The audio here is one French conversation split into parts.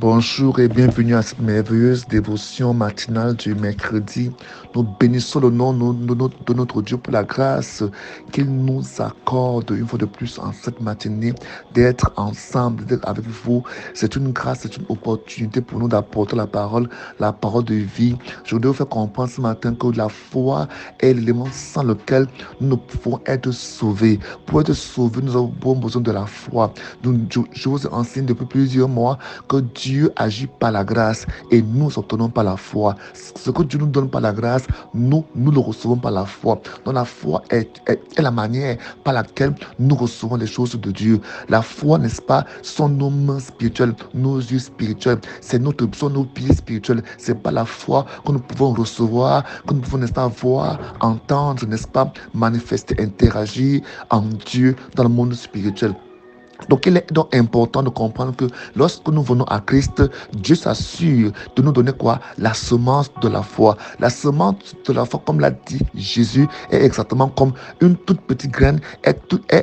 Bonjour et bienvenue à cette merveilleuse dévotion matinale du mercredi. Nous bénissons le nom de notre Dieu pour la grâce qu'il nous accorde une fois de plus en cette matinée d'être ensemble, d'être avec vous. C'est une grâce, c'est une opportunité pour nous d'apporter la parole de vie. Je voudrais vous faire comprendre ce matin que la foi est l'élément sans lequel nous ne pouvons être sauvés. Pour être sauvés, nous avons besoin de la foi. Je vous enseigne depuis plusieurs mois que Dieu agit par la grâce et nous obtenons par la foi. Ce que Dieu nous donne par la grâce, nous le recevons par la foi. Donc la foi est la manière par laquelle nous recevons les choses de Dieu. La foi, n'est-ce pas, sont nos mains spirituelles, nos yeux spirituels, sont nos pieds spirituels. C'est pas la foi que nous pouvons recevoir, que nous pouvons, n'est-ce pas, voir, entendre, n'est-ce pas, manifester, interagir en Dieu dans le monde spirituel. Donc, il est donc important de comprendre que lorsque nous venons à Christ, Dieu s'assure de nous donner quoi? La semence de la foi. La semence de la foi, comme l'a dit Jésus, est exactement comme une toute petite graine, est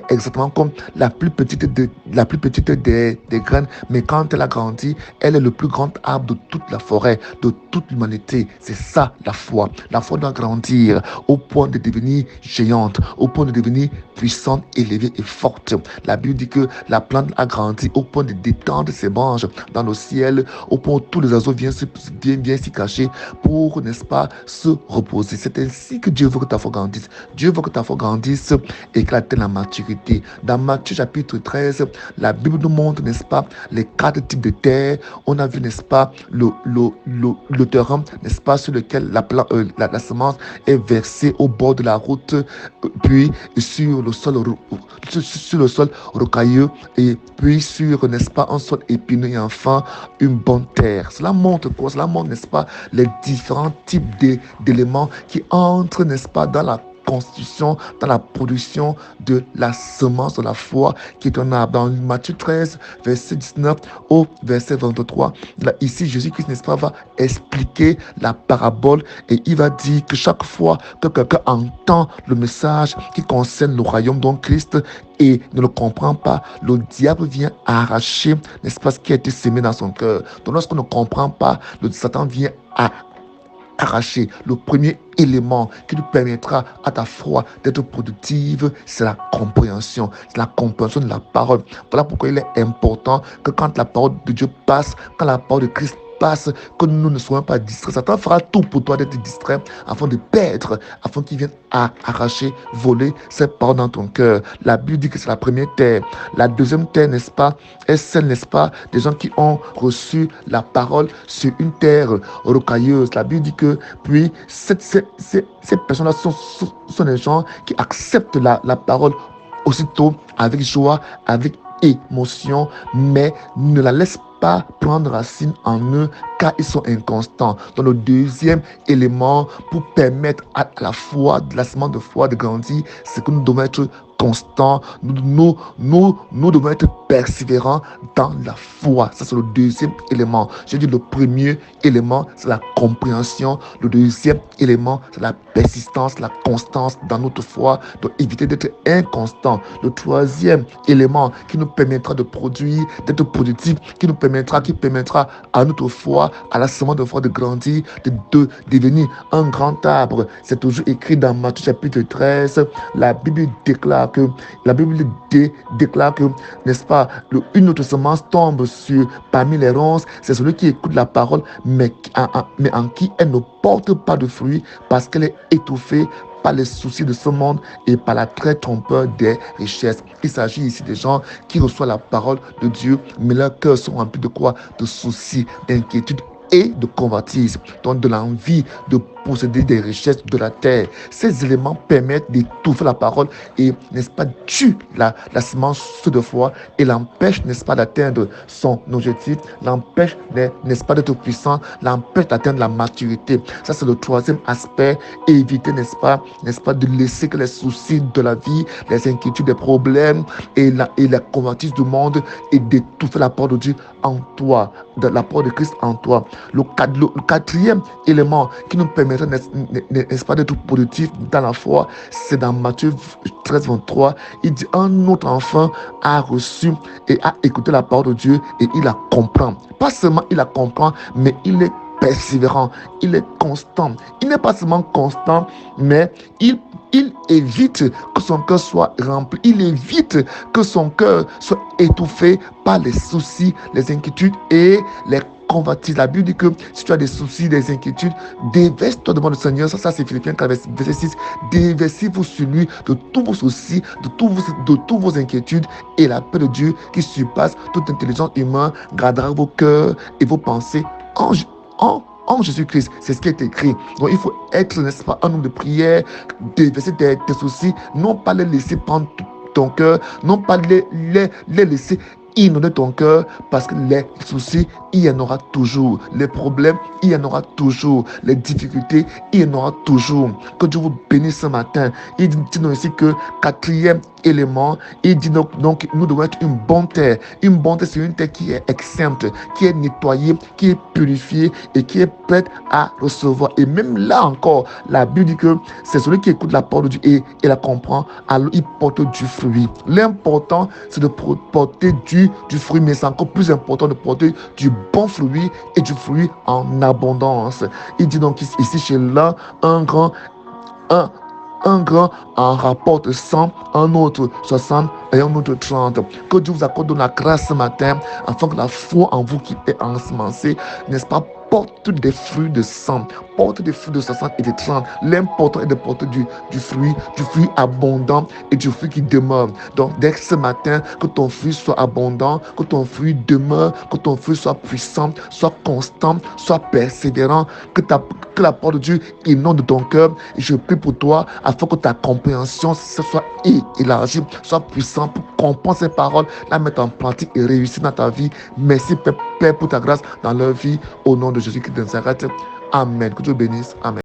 exactement comme la plus petite des graines. Mais quand elle a grandi, elle est le plus grand arbre de toute la forêt, de toute l'humanité. C'est ça la foi. La foi doit grandir au point de devenir géante, au point de devenir puissante, élevée et forte. La Bible dit que la plante a grandi au point de détendre ses branches dans le ciel, au point où tous les oiseaux viennent s'y cacher pour, n'est-ce pas, se reposer. C'est ainsi que Dieu veut que ta foi grandisse. Dieu veut que ta foi grandisse et qu'elle atteigne la maturité. Dans Matthieu chapitre 13, la Bible nous montre, n'est-ce pas, les 4 types de terre. On a vu, n'est-ce pas, le terrain, n'est-ce pas, sur lequel la semence est versée au bord de la route, puis sur le sol rocailleux, et puis sur, n'est-ce pas, un sol épineux et enfin une bonne terre. Cela montre quoi? Cela montre, n'est-ce pas, les différents types d'éléments qui entrent, n'est-ce pas, dans la constitution, dans la production de la semence de la foi qui est un arbre. Dans Matthieu 13, verset 19 au verset 23, là, ici, Jésus-Christ, n'est-ce pas, va expliquer la parabole et il va dire que chaque fois que quelqu'un entend le message qui concerne le royaume dont Christ et ne le comprend pas, le diable vient arracher, n'est-ce pas, ce qui a été semé dans son cœur. Donc lorsqu'on ne comprend pas, le Satan vient arracher le premier élément qui nous permettra à ta foi d'être productive, c'est la compréhension. C'est la compréhension de la parole. Voilà pourquoi il est important que quand la parole de Dieu passe, quand la parole de Christ passe, que nous ne soyons pas distraits. Satan fera tout pour toi d'être distrait afin de perdre, afin qu'il vienne arracher, voler cette parole dans ton cœur. La Bible dit que c'est la première terre. La deuxième terre, n'est-ce pas, est celle, n'est-ce pas, des gens qui ont reçu la parole sur une terre rocailleuse. La Bible dit que, puis, ces personnes-là sont des gens qui acceptent la parole aussitôt, avec joie, avec émotion, mais ne la laissent pas prendre racine en eux car ils sont inconstants. Donc le deuxième élément pour permettre à la foi, de la semence de foi de grandir, c'est que nous devons être constants, nous devons être persévérants dans la foi. Ça, c'est le deuxième élément. J'ai dit le premier élément, c'est la compréhension. Le deuxième élément, c'est la persistance, la constance dans notre foi, donc éviter d'être inconstant. Le troisième élément qui nous permettra de produire, d'être productif, qui permettra à notre foi, à la semence de foi de grandir, de devenir un grand arbre. C'est toujours écrit dans Matthieu chapitre 13. La Bible déclare que, n'est-ce pas, une autre semence tombe parmi les ronces. C'est celui qui écoute la parole, mais en qui elle ne porte pas de fruits parce qu'elle est étouffée par les soucis de ce monde et par la très trompeur des richesses. Il s'agit ici des gens qui reçoivent la parole de Dieu, mais leurs cœurs sont remplis de quoi? De soucis, d'inquiétudes et de convoitise, donc de l'envie de posséder des richesses de la terre. Ces éléments permettent d'étouffer la parole et, n'est-ce pas, tuent la semence de foi et l'empêche, n'est-ce pas, d'atteindre son objectif, l'empêche, n'est-ce pas, d'être puissant, l'empêche d'atteindre la maturité. Ça, c'est le troisième aspect. Éviter, n'est-ce pas, de laisser que les soucis de la vie, les inquiétudes, les problèmes et la convoitise du monde et d'étouffer la parole de Dieu en toi, de la parole de Christ en toi. Le quatrième élément qui nous permet permettre, n'est-ce pas, d'être productif dans la foi. C'est dans Matthieu 13, 23. Il dit, un autre enfant a reçu et a écouté la parole de Dieu et il la comprend. Pas seulement il la comprend, mais il est persévérant, il est constant. Il n'est pas seulement constant, mais il évite que son cœur soit rempli. Il évite que son cœur soit étouffé par les soucis, les inquiétudes et les convoitises. La Bible dit que si tu as des soucis, des inquiétudes, déverse-toi devant le Seigneur. Ça c'est Philippiens 4, verset 6. Déversez-vous sur lui de tous vos soucis, de tous vos inquiétudes, et la paix de Dieu qui surpasse toute intelligence humaine gardera vos cœurs et vos pensées en Jésus-Christ. C'est ce qui est écrit. Donc il faut être, n'est-ce pas, un homme de prière, déverser tes soucis, non pas les laisser prendre ton cœur, non pas les laisser inonder ton cœur, parce que les soucis, il y en aura toujours. Les problèmes, il y en aura toujours. Les difficultés, il y en aura toujours. Que Dieu vous bénisse ce matin. Il dit donc ici que quatrième élément, il dit donc nous devons être une bonne terre. Une bonne terre, c'est une terre qui est exempte, qui est nettoyée, qui est purifiée et qui est prête à recevoir. Et même là encore, la Bible dit que c'est celui qui écoute la parole de Dieu et la comprend, alors il porte du fruit. L'important, c'est de porter du fruit, mais c'est encore plus important de porter du bon fruit et du fruit en abondance. Il dit donc ici chez l'un, un grand en rapporte 100, un autre 60 et un autre 30. Que Dieu vous accorde la grâce ce matin, afin que la foi en vous qui est ensemencée, n'est-ce pas, porte des fruits de 100, porte des fruits de 60 et de 30. L'important est de porter du fruit abondant et du fruit qui demeure. Donc, dès ce matin, que ton fruit soit abondant, que ton fruit demeure, que ton fruit soit puissant, soit constant, soit persévérant, que la parole de Dieu inonde ton cœur. Et je prie pour toi, afin que ta compréhension soit élargie, soit puissante pour comprendre ces paroles, la mettre en pratique et réussir dans ta vie. Merci, Père, pour ta grâce dans leur vie. Au nom de Jésus-Christ de Nazareth. Amen. Que Dieu bénisse. Amen.